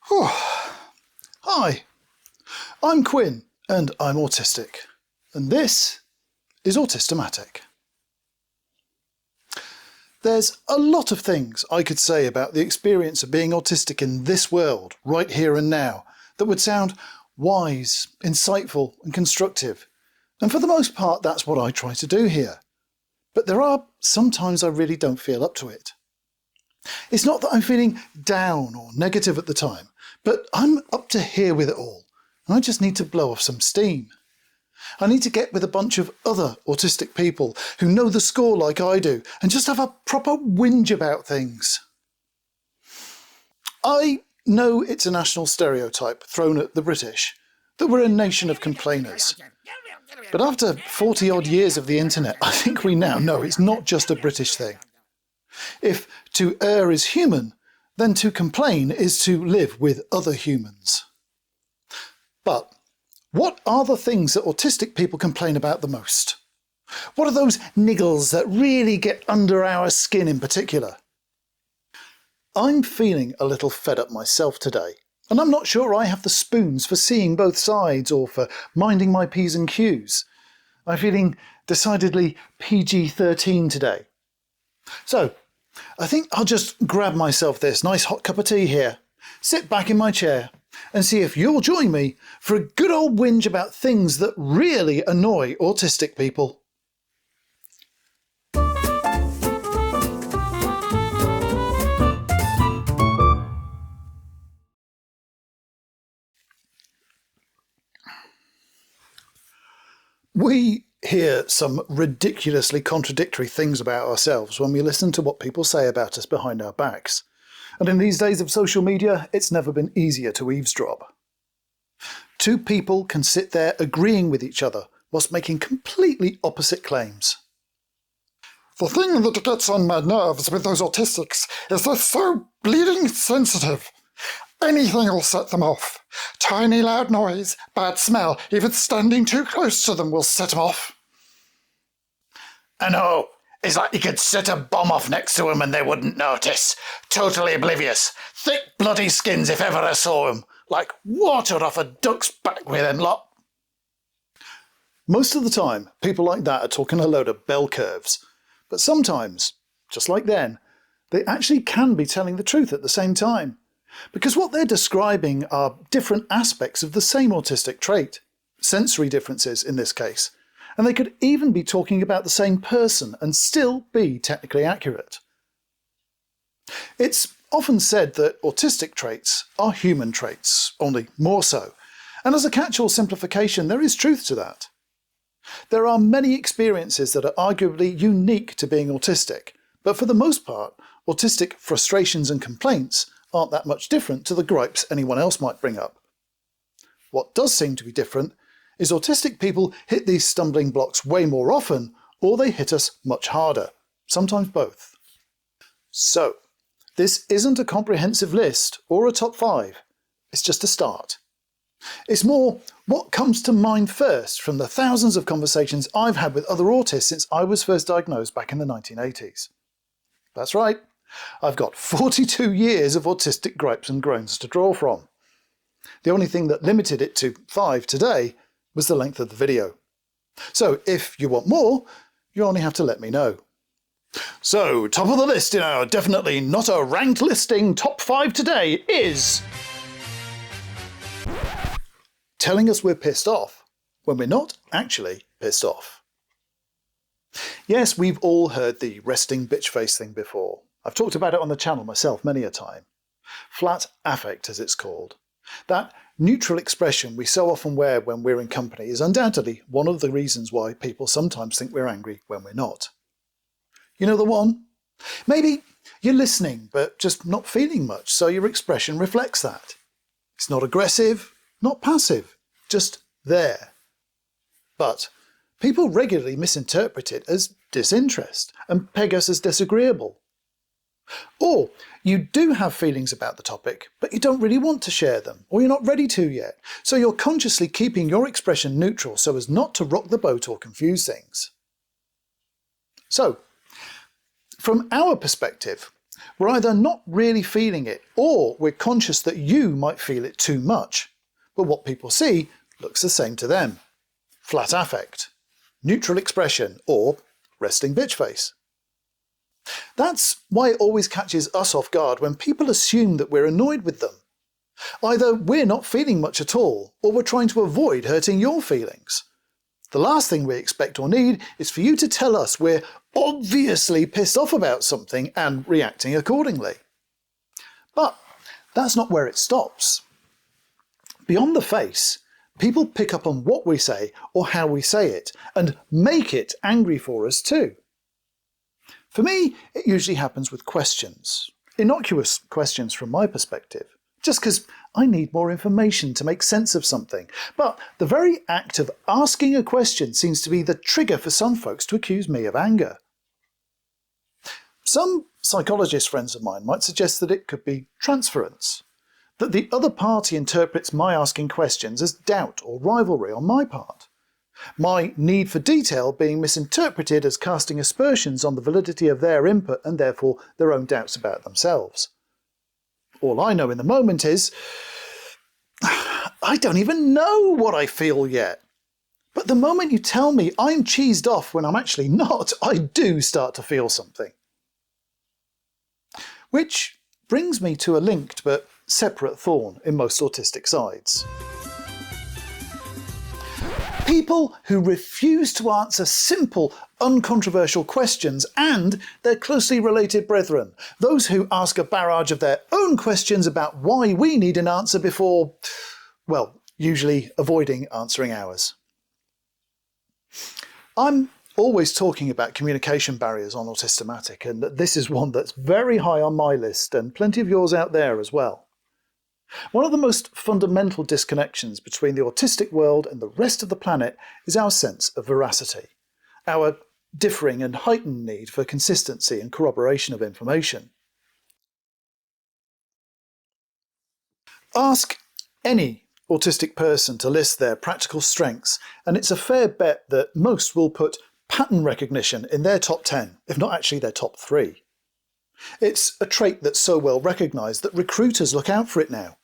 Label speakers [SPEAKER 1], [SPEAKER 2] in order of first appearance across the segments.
[SPEAKER 1] Whew. Hi, I'm Quinn and I'm autistic, and this is Autistic. There's a lot of things I could say about the experience of being autistic in this world, right here and now, that would sound wise, insightful and constructive, and for the most part that's what I try to do here. But there are sometimes I really don't feel up to it. It's not that I'm feeling down or negative at the time, but I'm up to here with it all, and I just need to blow off some steam. I need to get with a bunch of other autistic people who know the score like I do and just have a proper whinge about things. I know it's a national stereotype thrown at the British that we're a nation of complainers. But after 40 odd years of the internet, I think we now know it's not just a British thing. If to err is human, then to complain is to live with other humans. But what are the things that autistic people complain about the most? What are those niggles that really get under our skin in particular? I'm feeling a little fed up myself today, and I'm not sure I have the spoons for seeing both sides or for minding my P's and Q's. I'm feeling decidedly PG-13 today. So, I think I'll just grab myself this nice hot cup of tea here, sit back in my chair, and see if you'll join me for a good old whinge about things that really annoy autistic people. We hear some ridiculously contradictory things about ourselves when we listen to what people say about us behind our backs. And in these days of social media, it's never been easier to eavesdrop. Two people can sit there agreeing with each other whilst making completely opposite claims.
[SPEAKER 2] The thing that gets on my nerves with those autistics is they're so bleeding sensitive. Anything will set them off. Tiny loud noise, bad smell, even standing too close to them will set them off.
[SPEAKER 3] I know. It's like you could set a bomb off next to them and they wouldn't notice. Totally oblivious. Thick bloody skins if ever I saw them. Like water off a duck's back with them lot.
[SPEAKER 1] Most of the time, people like that are talking a load of bell curves. But sometimes, just like then, they actually can be telling the truth at the same time. Because what they're describing are different aspects of the same autistic trait. Sensory differences in this case. And they could even be talking about the same person and still be technically accurate. It's often said that autistic traits are human traits, only more so. And as a catch-all simplification, there is truth to that. There are many experiences that are arguably unique to being autistic, but for the most part, autistic frustrations and complaints aren't that much different to the gripes anyone else might bring up. What does seem to be different is autistic people hit these stumbling blocks way more often, or they hit us much harder, sometimes both. So, this isn't a comprehensive list or a top 5, it's just a start. It's more what comes to mind first from the thousands of conversations I've had with other autists since I was first diagnosed back in the 1980s. That's right, I've got 42 years of autistic gripes and groans to draw from. The only thing that limited it to 5 today was the length of the video. So if you want more, you only have to let me know. So, top of the list in our definitely not a ranked listing top 5 today is telling us we're pissed off when we're not actually pissed off. Yes, we've all heard the resting bitch face thing before. I've talked about it on the channel myself many a time. Flat affect, as it's called. That neutral expression we so often wear when we're in company is undoubtedly one of the reasons why people sometimes think we're angry when we're not. You know the one? Maybe you're listening but just not feeling much, so your expression reflects that. It's not aggressive, not passive, just there. But people regularly misinterpret it as disinterest and peg us as disagreeable. Or you do have feelings about the topic, but you don't really want to share them, or you're not ready to yet, so you're consciously keeping your expression neutral so as not to rock the boat or confuse things. So, from our perspective, We're either not really feeling it, or we're conscious that you might feel it too much, but what people see looks the same to them. Flat affect, neutral expression, or resting bitch face. That's why it always catches us off guard when people assume that we're annoyed with them. Either we're not feeling much at all, or we're trying to avoid hurting your feelings. The last thing we expect or need is for you to tell us we're obviously pissed off about something and reacting accordingly. But that's not where it stops. Beyond the face, people pick up on what we say or how we say it, and make it angry for us too. For me, it usually happens with questions. Innocuous questions from my perspective, just because I need more information to make sense of something. But the very act of asking a question seems to be the trigger for some folks to accuse me of anger. Some psychologist friends of mine might suggest that it could be transference, that the other party interprets my asking questions as doubt or rivalry on my part. My need for detail being misinterpreted as casting aspersions on the validity of their input and therefore their own doubts about themselves. All I know in the moment is, I don't even know what I feel yet. But the moment you tell me I'm cheesed off when I'm actually not, I do start to feel something. Which brings me to a linked but separate thorn in most autistic sides. People who refuse to answer simple, uncontroversial questions and their closely related brethren. Those who ask a barrage of their own questions about why we need an answer before, well, usually avoiding answering ours. I'm always talking about communication barriers on Autistic, and this is one that's very high on my list and plenty of yours out there as well. One of the most fundamental disconnections between the autistic world and the rest of the planet is our sense of veracity, our differing and heightened need for consistency and corroboration of information. Ask any autistic person to list their practical strengths, and it's a fair bet that most will put pattern recognition in their top 10, if not actually their top 3. It's a trait that's so well recognised that recruiters look out for it now.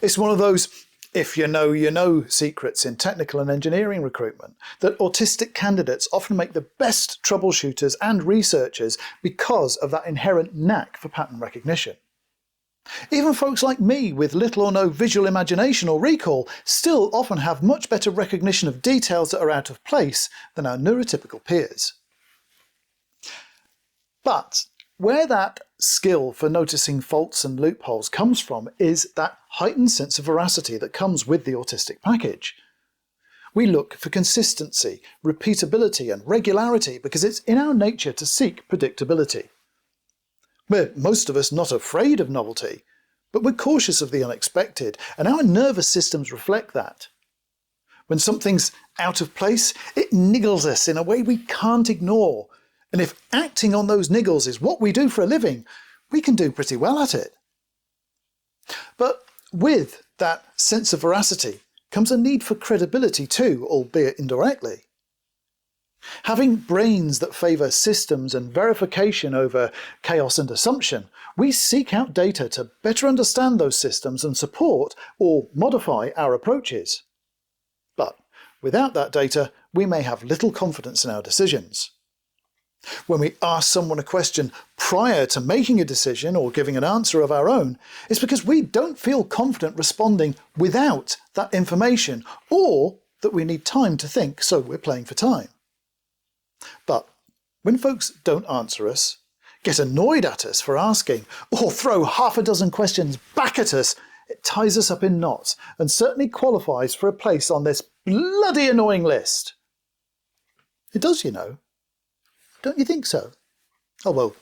[SPEAKER 1] It's one of those if you know secrets in technical and engineering recruitment, that autistic candidates often make the best troubleshooters and researchers because of that inherent knack for pattern recognition. Even folks like me with little or no visual imagination or recall still often have much better recognition of details that are out of place than our neurotypical peers. But where that skill for noticing faults and loopholes comes from is that heightened sense of veracity that comes with the autistic package. We look for consistency, repeatability and regularity because it's in our nature to seek predictability. We're, most of us, not afraid of novelty, but we're cautious of the unexpected, and our nervous systems reflect that. When something's out of place, it niggles us in a way we can't ignore, and if acting on those niggles is what we do for a living, we can do pretty well at it. But with that sense of veracity comes a need for credibility too, albeit indirectly. Having brains that favour systems and verification over chaos and assumption, we seek out data to better understand those systems and support or modify our approaches. But without that data, we may have little confidence in our decisions. When we ask someone a question prior to making a decision or giving an answer of our own, it's because we don't feel confident responding without that information, or that we need time to think, so we're playing for time. But when folks don't answer us, get annoyed at us for asking, or throw half a dozen questions back at us, it ties us up in knots and certainly qualifies for a place on this bloody annoying list. It does, you know. Don't you think so? Oh well,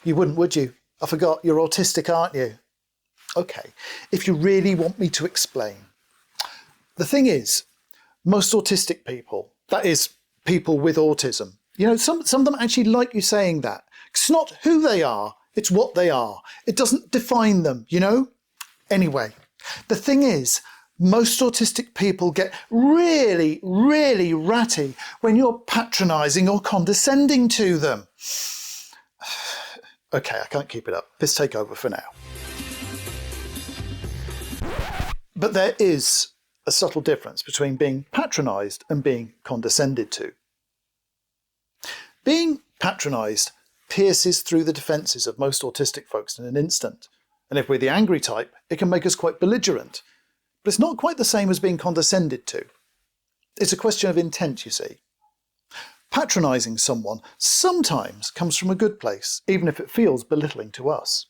[SPEAKER 1] you wouldn't, would you? I forgot, you're autistic, aren't you? Okay, if you really want me to explain. The thing is, most autistic people, that is, people with autism, you know, some of them actually like you saying that. It's not who they are, it's what they are. It doesn't define them, you know? Anyway, the thing is, most autistic people get really, really ratty when you're patronising or condescending to them. Okay, I can't keep it up. Piss take over for now. But there is a subtle difference between being patronised and being condescended to. Being patronised pierces through the defences of most autistic folks in an instant, and if we're the angry type, it can make us quite belligerent. But it's not quite the same as being condescended to. It's a question of intent, you see. Patronising someone sometimes comes from a good place, even if it feels belittling to us.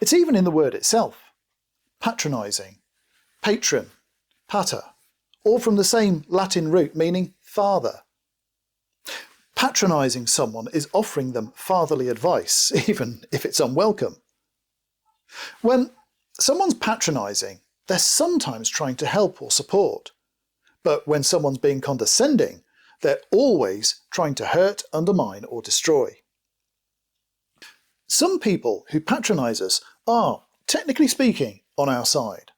[SPEAKER 1] It's even in the word itself. Patronising, patron, pater, all from the same Latin root meaning father. Patronising someone is offering them fatherly advice, even if it's unwelcome. When someone's patronising, they're sometimes trying to help or support. But when someone's being condescending, they're always trying to hurt, undermine, or destroy. Some people who patronise us are, technically speaking, on our side.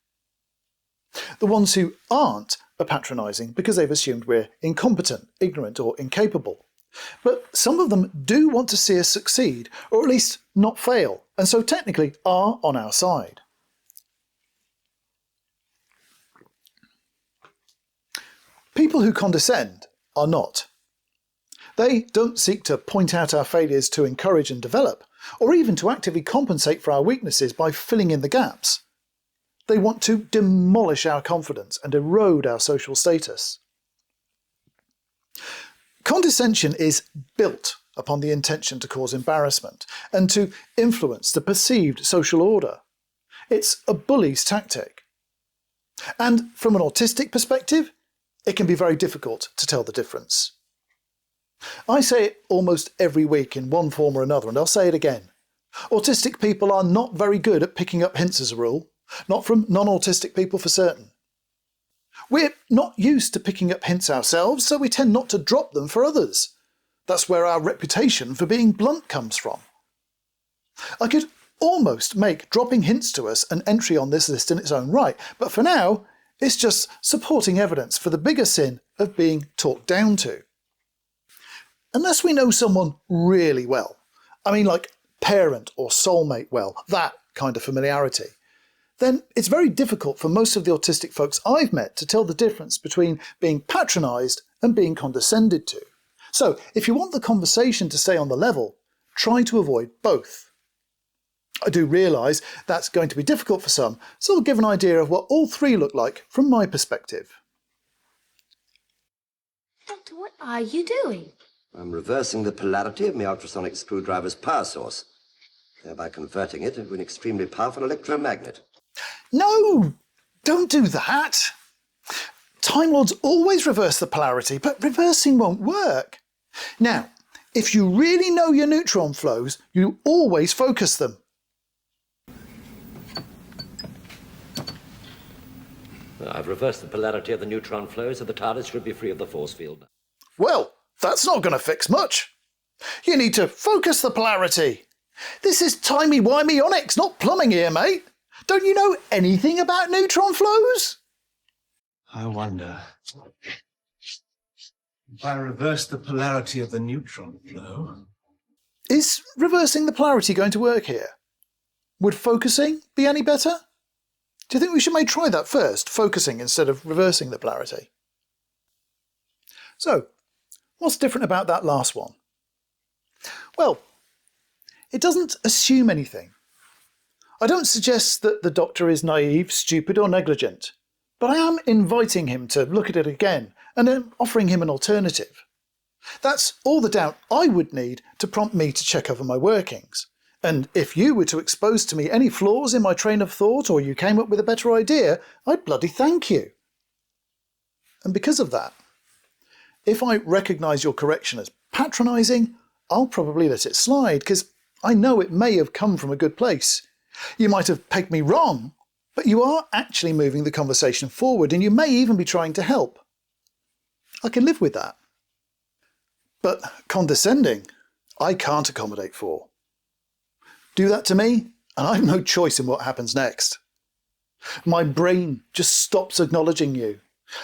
[SPEAKER 1] The ones who aren't are patronising because they've assumed we're incompetent, ignorant, or incapable. But some of them do want to see us succeed, or at least not fail, and so technically are on our side. People who condescend are not. They don't seek to point out our failures to encourage and develop, or even to actively compensate for our weaknesses by filling in the gaps. They want to demolish our confidence and erode our social status. Condescension is built upon the intention to cause embarrassment and to influence the perceived social order. It's a bully's tactic. And from an autistic perspective, it can be very difficult to tell the difference. I say it almost every week in one form or another, and I'll say it again. Autistic people are not very good at picking up hints as a rule, not from non-autistic people for certain. We're not used to picking up hints ourselves, so we tend not to drop them for others. That's where our reputation for being blunt comes from. I could almost make dropping hints to us an entry on this list in its own right, but for now, it's just supporting evidence for the bigger sin of being talked down to. Unless we know someone really well, I mean like parent or soulmate well, that kind of familiarity, then it's very difficult for most of the autistic folks I've met to tell the difference between being patronised and being condescended to. So if you want the conversation to stay on the level, try to avoid both. I do realise that's going to be difficult for some, so I'll give an idea of what all three look like from my perspective.
[SPEAKER 4] Doctor, what are you doing?
[SPEAKER 5] I'm reversing the polarity of my ultrasonic screwdriver's power source, thereby converting it into an extremely powerful electromagnet.
[SPEAKER 1] No! Don't do that! Time Lords always reverse the polarity, but reversing won't work. Now, if you really know your neutron flows, you always focus them.
[SPEAKER 6] I've reversed the polarity of the neutron flow, so the TARDIS should be free of the force field.
[SPEAKER 1] Well, that's not going to fix much. You need to focus the polarity. This is timey-wimey onyx, not plumbing here, mate. Don't you know anything about neutron flows?
[SPEAKER 7] I wonder. If I reverse the polarity of the neutron flow...
[SPEAKER 1] Is reversing the polarity going to work here? Would focusing be any better? Do you think we should maybe try that first, focusing instead of reversing the polarity? So, what's different about that last one? Well, it doesn't assume anything. I don't suggest that the doctor is naive, stupid or negligent, but I am inviting him to look at it again and then offering him an alternative. That's all the doubt I would need to prompt me to check over my workings. And if you were to expose to me any flaws in my train of thought or you came up with a better idea, I'd bloody thank you. And because of that, if I recognise your correction as patronising, I'll probably let it slide because I know it may have come from a good place. You might have pegged me wrong, but you are actually moving the conversation forward and you may even be trying to help. I can live with that. But condescending, I can't accommodate for. Do that to me, and I have no choice in what happens next. My brain just stops acknowledging you.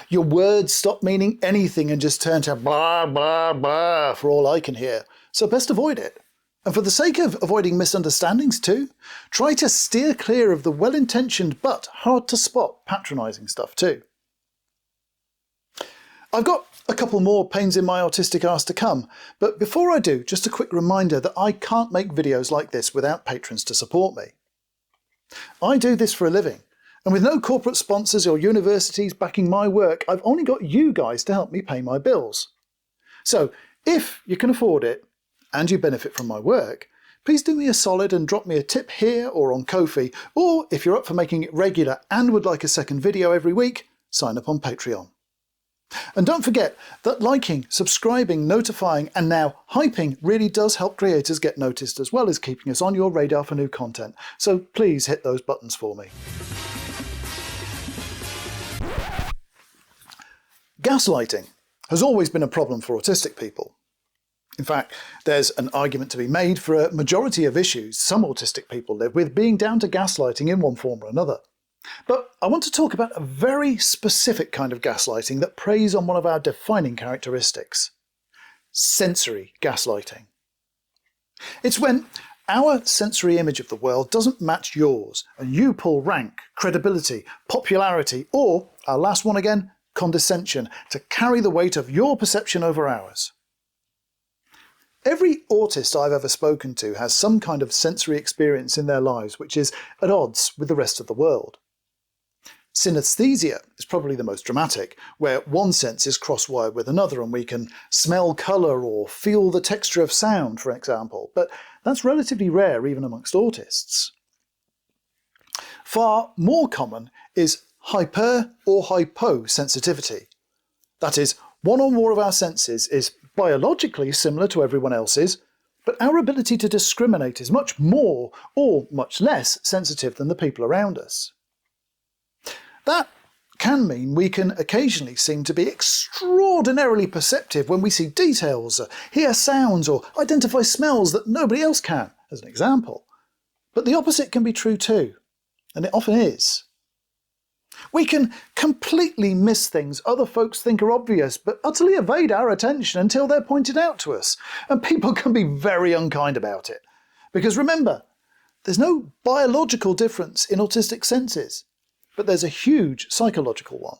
[SPEAKER 1] Your words stop meaning anything and just turn to blah, blah, blah for all I can hear. So best avoid it. And for the sake of avoiding misunderstandings too, try to steer clear of the well-intentioned but hard-to-spot patronising stuff too. I've got a couple more pains in my autistic arse to come, but before I do, just a quick reminder that I can't make videos like this without patrons to support me. I do this for a living, and with no corporate sponsors or universities backing my work, I've only got you guys to help me pay my bills. So, if you can afford it, and you benefit from my work, please do me a solid and drop me a tip here or on Ko-fi, or if you're up for making it regular and would like a second video every week, sign up on Patreon. And don't forget that liking, subscribing, notifying and now hyping really does help creators get noticed as well as keeping us on your radar for new content, so please hit those buttons for me. Gaslighting has always been a problem for autistic people. In fact, there's an argument to be made for a majority of issues some autistic people live with being down to gaslighting in one form or another. But I want to talk about a very specific kind of gaslighting that preys on one of our defining characteristics: sensory gaslighting. It's when our sensory image of the world doesn't match yours, and you pull rank, credibility, popularity, or, our last one again, condescension, to carry the weight of your perception over ours. Every autist I've ever spoken to has some kind of sensory experience in their lives which is at odds with the rest of the world. Synesthesia is probably the most dramatic, where one sense is cross-wired with another and we can smell colour or feel the texture of sound, for example, but that's relatively rare even amongst autists. Far more common is hyper or hyposensitivity. That is, one or more of our senses is biologically similar to everyone else's, but our ability to discriminate is much more or much less sensitive than the people around us. That can mean we can occasionally seem to be extraordinarily perceptive when we see details, hear sounds, or identify smells that nobody else can, as an example. But the opposite can be true too, and it often is. We can completely miss things other folks think are obvious, but utterly evade our attention until they're pointed out to us. And people can be very unkind about it. Because remember, there's no biological difference in autistic senses, but there's a huge psychological one.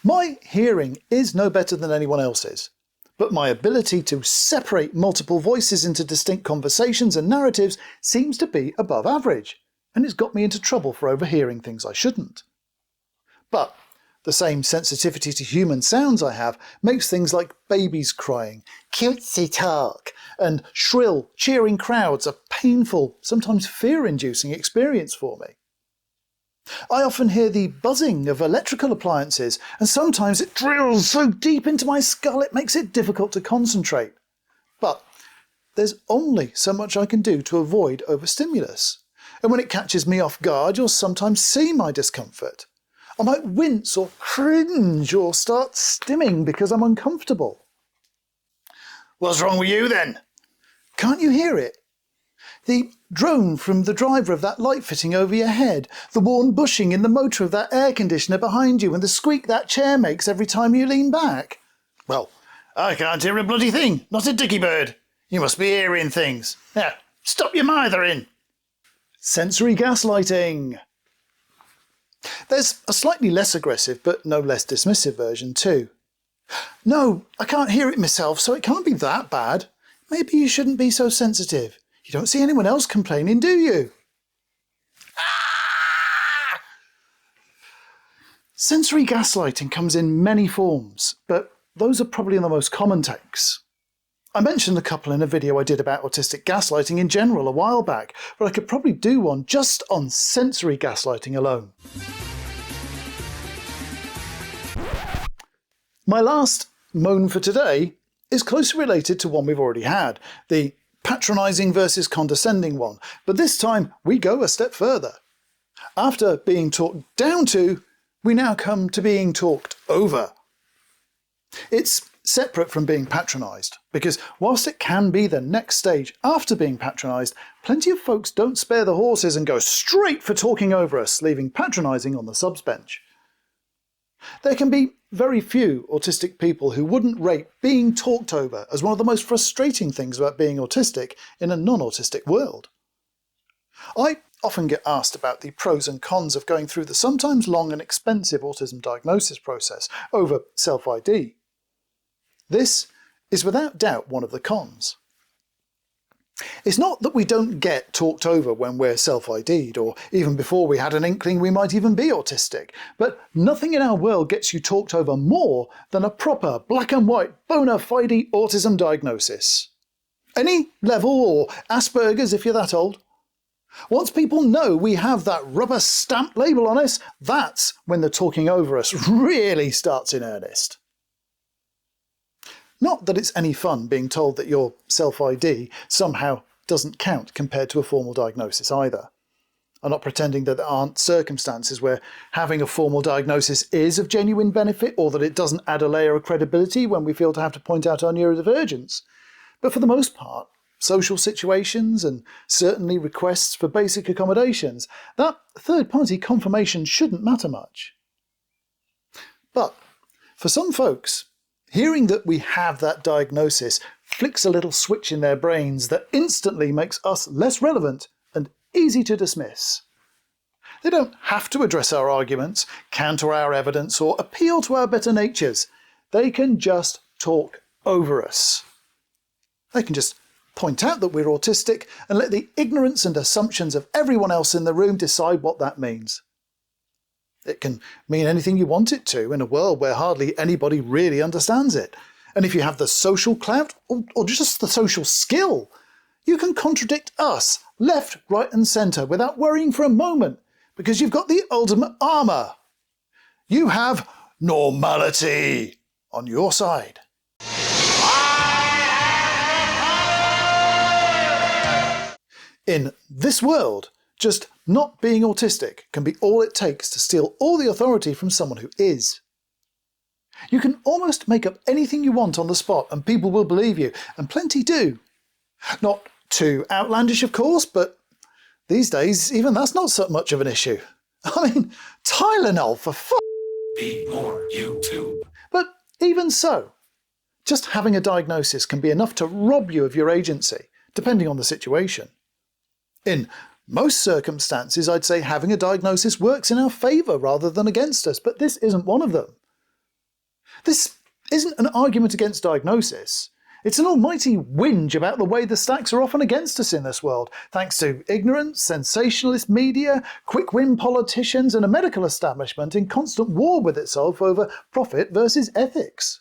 [SPEAKER 1] My hearing is no better than anyone else's, but my ability to separate multiple voices into distinct conversations and narratives seems to be above average, and it's got me into trouble for overhearing things I shouldn't. But the same sensitivity to human sounds I have makes things like babies crying, cutesy talk, and shrill, cheering crowds a painful, sometimes fear-inducing experience for me. I often hear the buzzing of electrical appliances, and sometimes it drills so deep into my skull it makes it difficult to concentrate. But there's only so much I can do to avoid overstimulus. And when it catches me off guard, you'll sometimes see my discomfort. I might wince or cringe or start stimming because I'm uncomfortable.
[SPEAKER 3] What's wrong with you then?
[SPEAKER 1] Can't you hear it? The drone from the driver of that light fitting over your head, the worn bushing in the motor of that air conditioner behind you, and the squeak that chair makes every time you lean back.
[SPEAKER 3] Well, I can't hear a bloody thing, not a dicky bird. You must be hearing things. Now, stop your mithering.
[SPEAKER 1] Sensory gaslighting. There's a slightly less aggressive but no less dismissive version too. No, I can't hear it myself, so it can't be that bad. Maybe you shouldn't be so sensitive. You don't see anyone else complaining, do you? Ah! Sensory gaslighting comes in many forms, but those are probably the most common takes. I mentioned a couple in a video I did about autistic gaslighting in general a while back, but I could probably do one just on sensory gaslighting alone. My last moan for today is closely related to one we've already had, the patronizing versus condescending one, but this time we go a step further. After being talked down to, we now come to being talked over. It's separate from being patronised, because whilst it can be the next stage after being patronised, plenty of folks don't spare the horses and go straight for talking over us, leaving patronising on the subs bench. There can be very few autistic people who wouldn't rate being talked over as one of the most frustrating things about being autistic in a non-autistic world. I often get asked about the pros and cons of going through the sometimes long and expensive autism diagnosis process over self-ID. This is without doubt one of the cons. It's not that we don't get talked over when we're self-ID'd, or even before we had an inkling we might even be autistic, but nothing in our world gets you talked over more than a proper black and white bona fide autism diagnosis. Any level, or Asperger's if you're that old. Once people know we have that rubber stamp label on us, that's when the talking over us really starts in earnest. Not that it's any fun being told that your self-ID somehow doesn't count compared to a formal diagnosis either. I'm not pretending that there aren't circumstances where having a formal diagnosis is of genuine benefit, or that it doesn't add a layer of credibility when we feel to have to point out our neurodivergence. But for the most part, social situations and certainly requests for basic accommodations, that third-party confirmation shouldn't matter much. But for some folks, hearing that we have that diagnosis flicks a little switch in their brains that instantly makes us less relevant and easy to dismiss. They don't have to address our arguments, counter our evidence, or appeal to our better natures. They can just talk over us. They can just point out that we're autistic and let the ignorance and assumptions of everyone else in the room decide what that means. It can mean anything you want it to in a world where hardly anybody really understands it. And if you have the social clout, or just the social skill, you can contradict us left, right and centre without worrying for a moment, because you've got the ultimate armour. You have normality on your side. In this world, just not being autistic can be all it takes to steal all the authority from someone who is. You can almost make up anything you want on the spot and people will believe you, and plenty do. Not too outlandish, of course, but these days even that's not so much of an issue. I mean, Tylenol for
[SPEAKER 7] Be more YouTube.
[SPEAKER 1] But even so, just having a diagnosis can be enough to rob you of your agency, depending on the situation. In most circumstances, I'd say having a diagnosis works in our favour rather than against us, but this isn't one of them. This isn't an argument against diagnosis. It's an almighty whinge about the way the stacks are often against us in this world, thanks to ignorance, sensationalist media, quick-win politicians and a medical establishment in constant war with itself over profit versus ethics.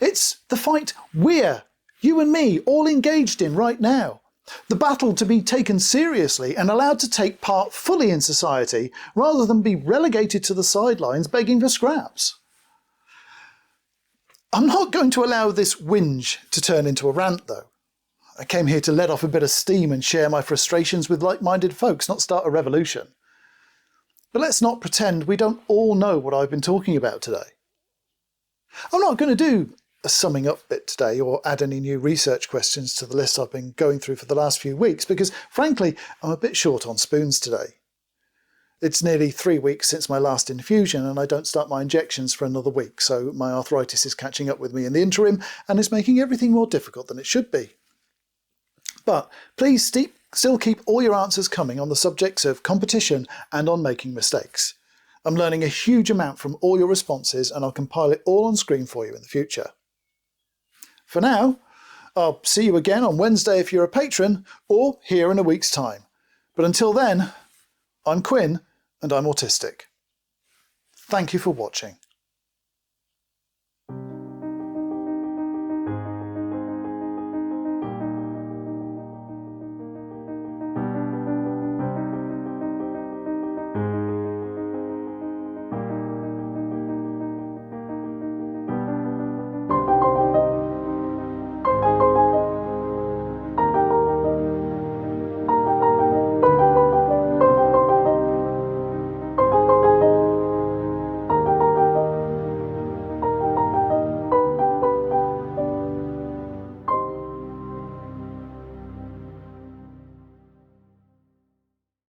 [SPEAKER 1] It's the fight we're, you and me, all engaged in right now. The battle to be taken seriously and allowed to take part fully in society, rather than be relegated to the sidelines begging for scraps. I'm not going to allow this whinge to turn into a rant, though. I came here to let off a bit of steam and share my frustrations with like-minded folks, not start a revolution. But let's not pretend we don't all know what I've been talking about today. I'm not going to do a summing up bit today or add any new research questions to the list I've been going through for the last few weeks, because frankly I'm a bit short on spoons today. It's nearly 3 weeks since my last infusion and I don't start my injections for another week, so my arthritis is catching up with me in the interim and is making everything more difficult than it should be. But please still keep all your answers coming on the subjects of competition and on making mistakes. I'm learning a huge amount from all your responses and I'll compile it all on screen for you in the future. For now, I'll see you again on Wednesday if you're a patron, or here in a week's time. But until then, I'm Quinn and I'm autistic. Thank you for watching.